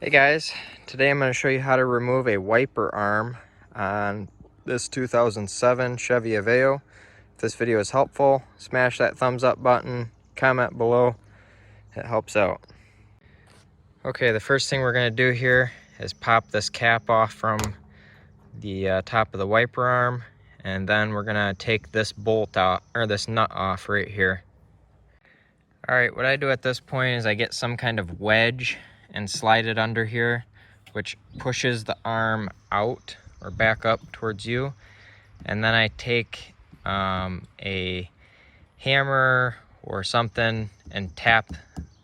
Hey guys, today I'm going to show you how to remove a wiper arm on this 2007 Chevy Aveo. If this video is helpful, smash that thumbs up button, comment below, it helps out. Okay, the first thing we're going to do here is pop this cap off from the top of the wiper arm, and then we're going to take this bolt out, or this nut off right here. Alright, what I do at this point is I get some kind of wedge and slide it under here, which pushes the arm out or back up towards you. And then I take a hammer or something and tap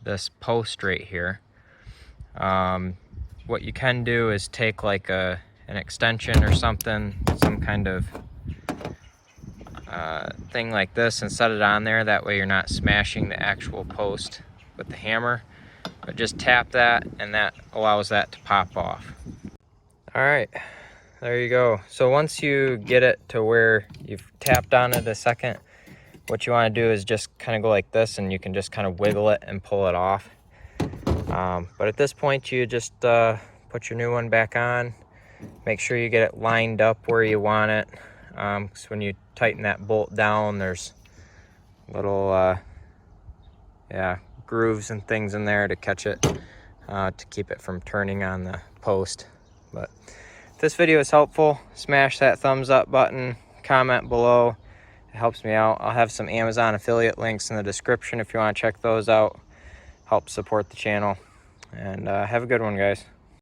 this post right here. What you can do is take like an extension or something, some kind of thing like this, and set it on there. That way you're not smashing the actual post with the hammer. But just tap that, and that allows that to pop off. All right, there you go. So once you get it to where you've tapped on it a second, what you want to do is just kind of go like this, and you can just kind of wiggle it and pull it off. But at this point, you just put your new one back on. Make sure you get it lined up where you want it, because when you tighten that bolt down, there's little grooves and things in there to catch it, to keep it from turning on the post. But if this video is helpful, smash that thumbs up button, comment below, it helps me out. I'll have some Amazon affiliate links in the description if you want to check those out. Help support the channel, and have a good one, guys.